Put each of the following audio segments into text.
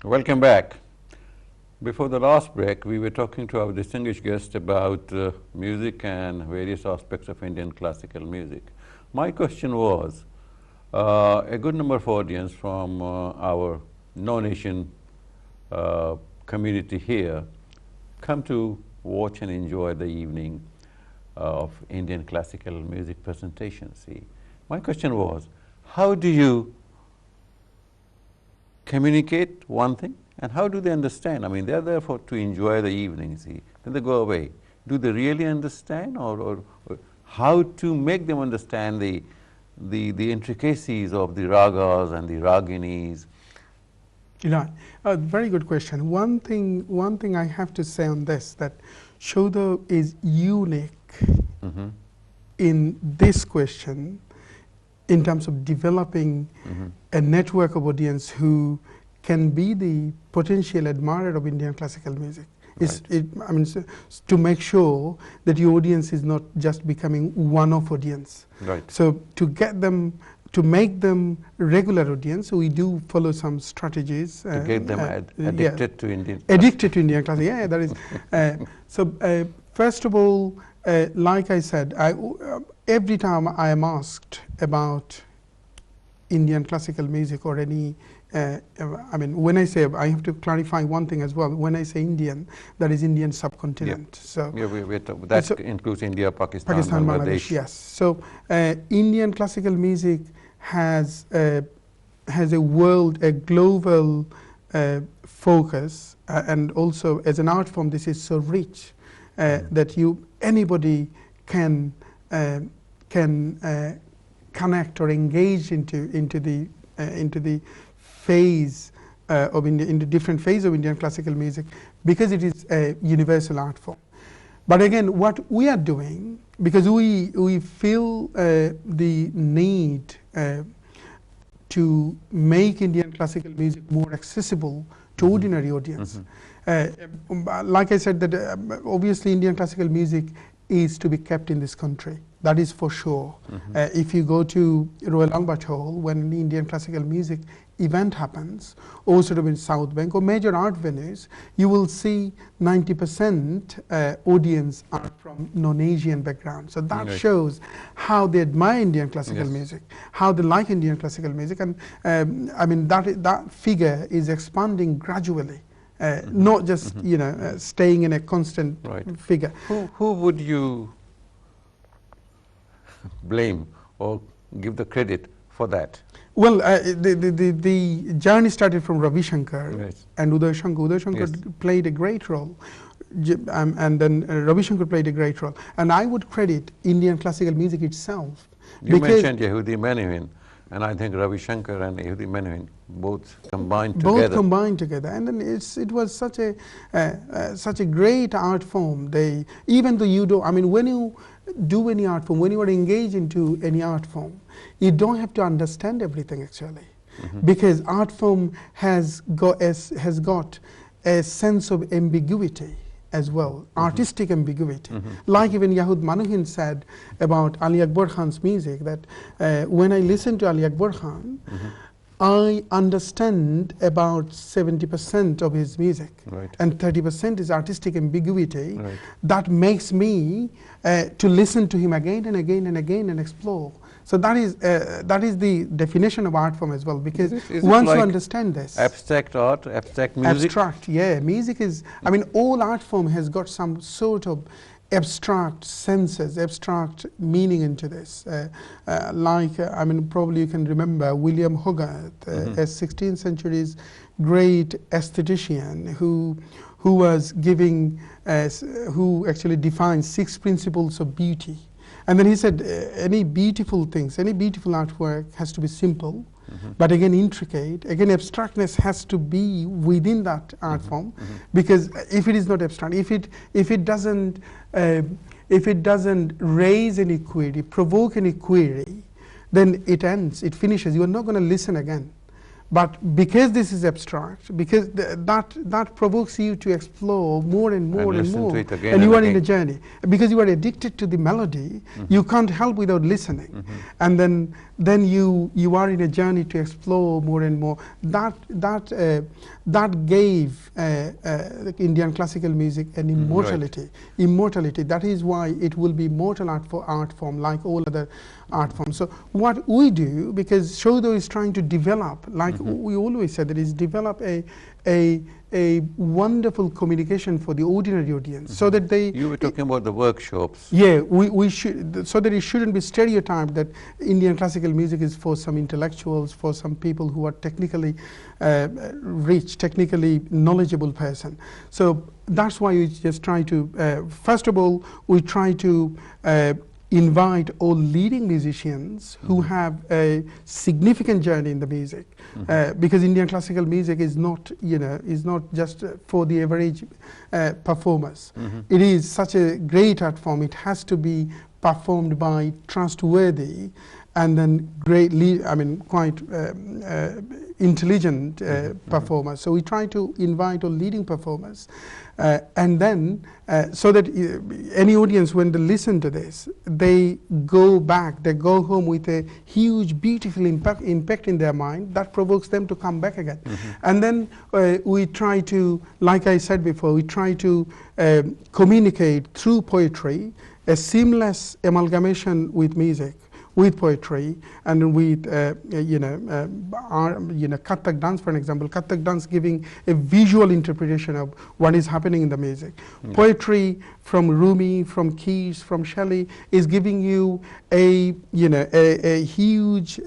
Welcome back. Before the last break, we were talking to our distinguished guest about music and various aspects of Indian classical music. My question was, a good number of audience from our non-Asian community here come to watch and enjoy the evening of Indian classical music presentations. See, my question was, how do you communicate one thing, and how do they understand? I mean, they're there to enjoy the evening, see, then they go away. Do they really understand, or how to make them understand the intricacies of the ragas and the raginis? Right, very good question. One thing I have to say on this, that Shodha is unique in this question in terms of developing a network of audience who can be the potential admirer of Indian classical music. Right. To make sure that your audience is not just becoming one-off audience. Right. So to get them, to make them regular audience, we do follow some strategies. To get them addicted to Indian. Addicted to Indian classical, yeah, that is. First of all, like I said, every time I am asked about Indian classical music or any, when I say, I have to clarify one thing as well. When I say Indian, that is Indian subcontinent. Yeah. So yeah, that includes India, Pakistan, Bangladesh. Yes. So Indian classical music has a global focus, and also as an art form, this is so rich that anybody can connect or engage into the phase of into different phase of Indian classical music, because it is a universal art form. But again, what we are doing, because we feel the need to make Indian classical music more accessible to ordinary audience. Like I said, that obviously Indian classical music is to be kept in this country. That is for sure. If you go to Royal Albert Hall when the Indian classical music event happens, or sort of in South Bank or major art venues, you will see 90% audience are from non-Asian background. So that shows how they admire Indian classical music, how they like Indian classical music, and that figure is expanding gradually. Not just staying in a constant figure. Who would you blame or give the credit for that? Well, the journey started from Ravi Shankar and Uday Shankar. Uday Shankar played a great role, and then Ravi Shankar played a great role. And I would credit Indian classical music itself. You mentioned Yehudi Menuhin, and I think Ravi Shankar and Yehudi Menuhin both combined together. Both combined together, and then it was such a great art form. Even though you do, when you do any art form, when you are engaged into any art form, you don't have to understand everything actually, because art form has got a sense of ambiguity as well, artistic ambiguity. Like even Yehudi Menuhin said about Ali Akbar Khan's music, that when I listen to Ali Akbar Khan, I understand about 70% of his music, and 30% is artistic ambiguity. That makes me to listen to him again and again and again and explore. So that is the definition of art form as well, because once you understand this, abstract art, abstract music. Abstract, yeah. Music is. All art form has got some sort of abstract senses, abstract meaning into this. Probably you can remember William Hogarth, a 16th century's great aesthetician who was giving, who actually defined 6 principles of beauty. And then he said, any beautiful things, any beautiful artwork has to be simple, but again intricate. Again, abstractness has to be within that art form, because if it is not abstract, if it doesn't raise any query, provoke any query, then it ends, it finishes. You are not going to listen again. But because this is abstract, because that provokes you to explore more and more and listen more, to it again and you and are in a again. journey. Because you are addicted to the melody, you can't help without listening, and then you are in a journey to explore more and more. That gave Indian classical music an immortality. Immortality. That is why it will be immortal art form like all other art forms. So what we do, because Shodho is trying to develop, like we always said, that is develop a wonderful communication for the ordinary audience, so that they. You were talking about the workshops. Yeah, we should, so that it shouldn't be stereotyped that Indian classical music is for some intellectuals, for some people who are technically rich, technically knowledgeable person. So that's why we just try to, first of all, we try to invite all leading musicians who have a significant journey in the music, because Indian classical music is not, is not just for the average performers. It is such a great art form. It has to be performed by trustworthy and then quite intelligent performers. So we try to invite all leading performers, and then so that any audience, when they listen to this, they go back, they go home with a huge, beautiful impact in their mind that provokes them to come back again. And then we try to, like I said before, we try to communicate through poetry, a seamless amalgamation with music, with poetry, and with Kathak dance, for example. Kathak dance giving a visual interpretation of what is happening in the music. Poetry from Rumi, from Keats, from Shelley is giving you a huge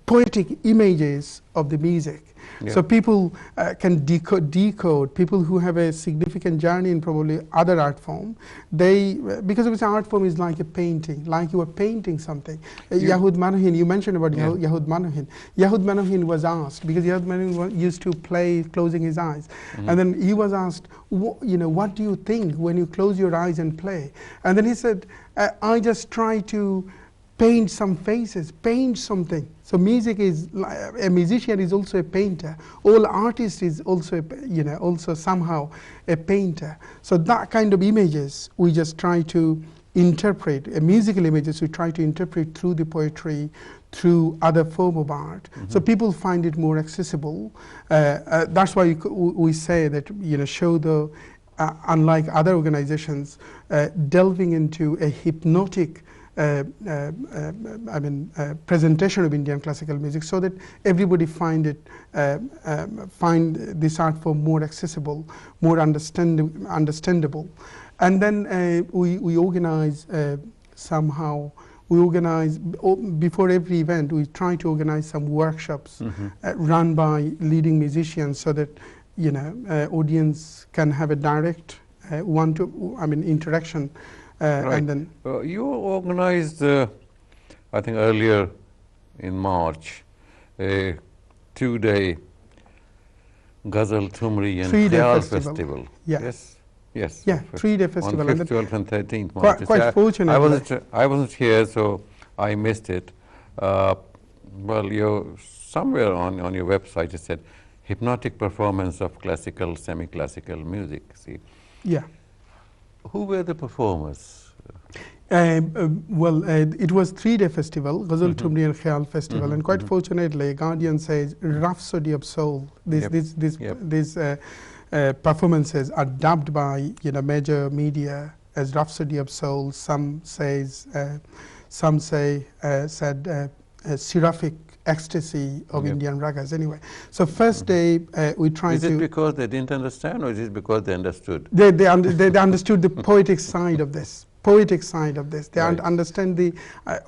poetic images of the music. So people can decode, people who have a significant journey in probably other art form, because of its art form is like a painting, like you are painting something. Yahud Manohin, you mentioned about Yahud Manohin. Yahud Manohin was asked, because Yahud Manohin used to play closing his eyes, and then he was asked, what do you think when you close your eyes and play? And then he said, I just try to paint some faces, paint something. So music is, a musician is also a painter. All artist is also, also somehow a painter. So that kind of images we just try to interpret, musical images we try to interpret through the poetry, through other form of art. So people find it more accessible. That's why we say that, Shodho, unlike other organizations, delving into a hypnotic presentation of Indian classical music, so that everybody find this art form more accessible, more understandable. And then we organize somehow. We organize before every event. We try to organize some workshops run by leading musicians, so that audience can have a direct interaction. And then you organized, I think earlier in March, a 2-day Ghazal, Thumri and Khayal festival. Yes. Yeah, 3-day festival. On 5th, 12th and 13th March. Quite fortunate. I wasn't here, so I missed it. Well, somewhere on your website it said hypnotic performance of classical, semi-classical music. See. Yeah. Who were the performers? It was 3-day festival, Ghazal, Thumri and Khayal festival, and quite fortunately, Guardian says Rhapsody of Soul. These performances are dubbed by major media as Rhapsody of Soul. Some say seraphic ecstasy of Indian ragas. Anyway, so first day we tried to. Is it because they didn't understand, or is it because they understood? They understood the poetic side of this. They understand the,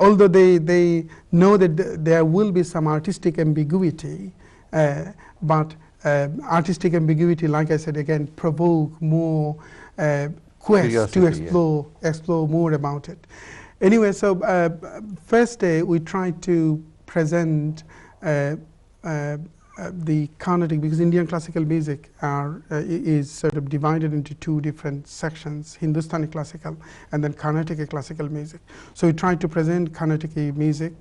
although they know that there will be some artistic ambiguity, but artistic ambiguity, like I said again, provoke more quest to explore more about it. Anyway, so first day we tried to present the Carnatic, because Indian classical music is sort of divided into 2 different sections, Hindustani classical and then Carnatic classical music. So we tried to present Carnatic music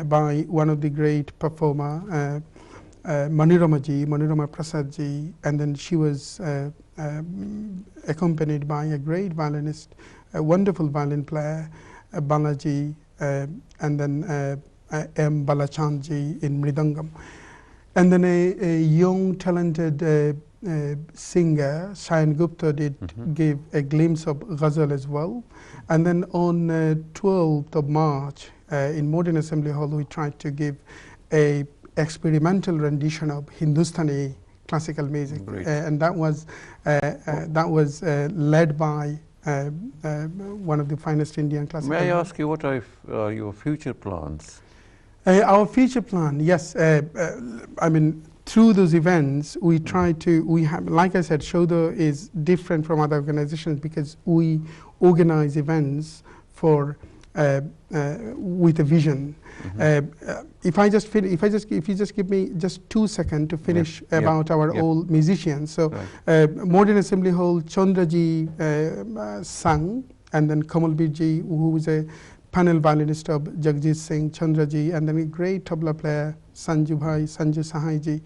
by one of the great performer, Manirama Prasad ji, and then she was accompanied by a great violinist, a wonderful violin player, Balaji, and then M. Balachand ji in Mridangam. And then a young, talented singer, Shayan Gupta, did give a glimpse of ghazal as well. And then on 12th of March, in Modern Assembly Hall, we tried to give a experimental rendition of Hindustani classical music, and that was led by one of the finest Indian classical. May I ask you what are your future plans? Our future plan, yes. I mean, through those events, we try to. We have, like I said, Shoda is different from other organizations because we organize events for with a vision. If you just give me just 2 seconds to finish about our old musicians. So, Modern Assembly Hall, Chandraji sang, and then Kamalbir ji, who was a panel violinist of Jagjit Singh, Chandraji, and then a great tabla player, Sanju Sahai ji,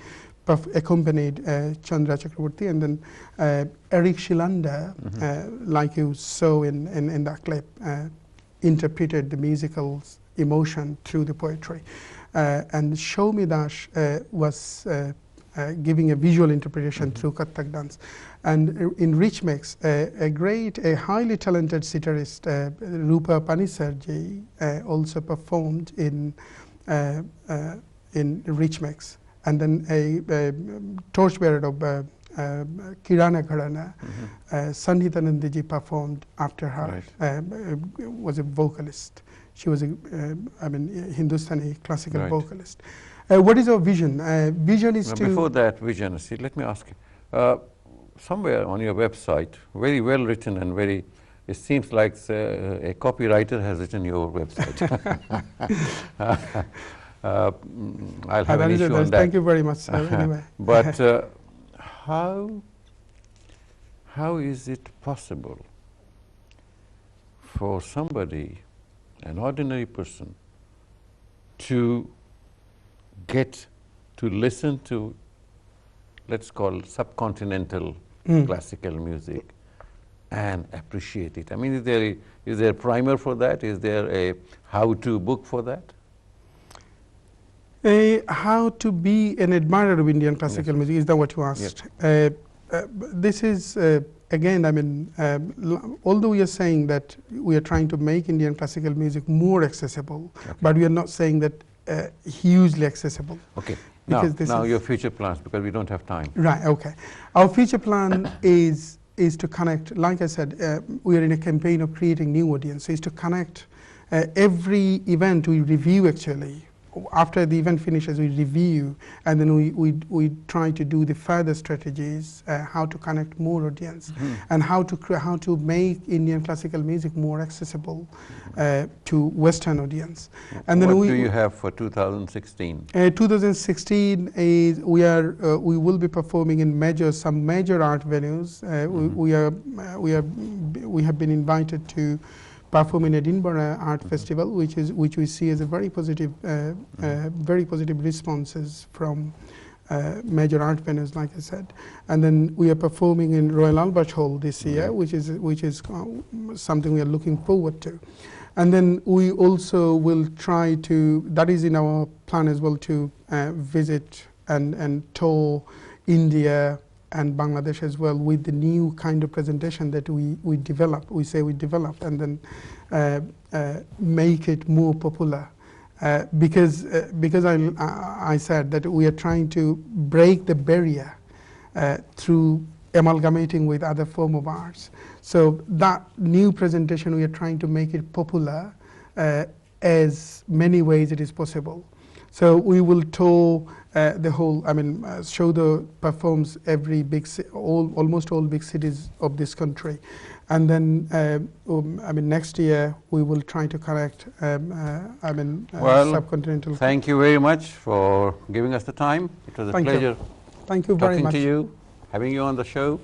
accompanied Chandra Chakraborty, and then Eric Shilanda, like you saw in that clip, interpreted the musical emotion through the poetry. And Shoumi Das was giving a visual interpretation through Kathak dance. And in Rich Mix, a highly talented sitarist, Rupa Panisarji, also performed in Rich Mix. And then a torchbearer of Kirana Gharana, Sandhita Nandiji performed after her, was a vocalist. She was a Hindustani classical vocalist. What is our vision? Vision is to... Before that vision, see, let me ask you. Somewhere on your website, very well written and very, it seems like a copywriter has written your website. I'll have an issue on that. Thank you very much, anyway. But how is it possible for somebody, an ordinary person, to get to listen to, let's call subcontinental classical music and appreciate it? I mean, is there a primer for that? Is there a how-to book for that? How to be an admirer of Indian classical music, is that what you asked? This is, again, I mean, although we are saying that we are trying to make Indian classical music more accessible, but we are not saying that hugely accessible. Okay. Now your future plans, because we don't have time. Right, okay. Our future plan is to connect, like I said, we are in a campaign of creating new audience, so is to connect every event we review actually. After the event finishes, we review, and then we try to do the further strategies, how to connect more audience, and how to make Indian classical music more accessible to Western audience. And then what do you have for 2016? 2016 is we will be performing in some major art venues. We have been invited to perform in Edinburgh Art Festival, which we see as a very positive responses from major art venues, like I said. And then we are performing in Royal Albert Hall this year, which is something we are looking forward to. And then we also will try to, that is in our plan as well, to visit and tour India and Bangladesh as well with the new kind of presentation that we develop. We say we develop, and then make it more popular. Because I said that we are trying to break the barrier through amalgamating with other form of arts. So that new presentation, we are trying to make it popular as many ways it is possible. So we will tour the whole, Shoda performs every almost all big cities of this country. And then, next year we will try to connect, subcontinental. Thank you very much for giving us the time. It was a pleasure. Thank you very much. Talking to you, having you on the show.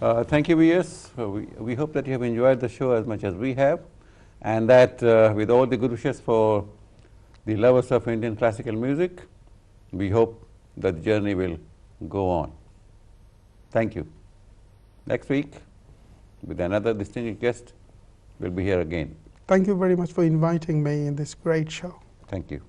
Thank you, viewers. We hope that you have enjoyed the show as much as we have, and that with all the good wishes for the lovers of Indian classical music, we hope the journey will go on. Thank you. Next week, with another distinguished guest, we'll be here again. Thank you very much for inviting me in this great show. Thank you.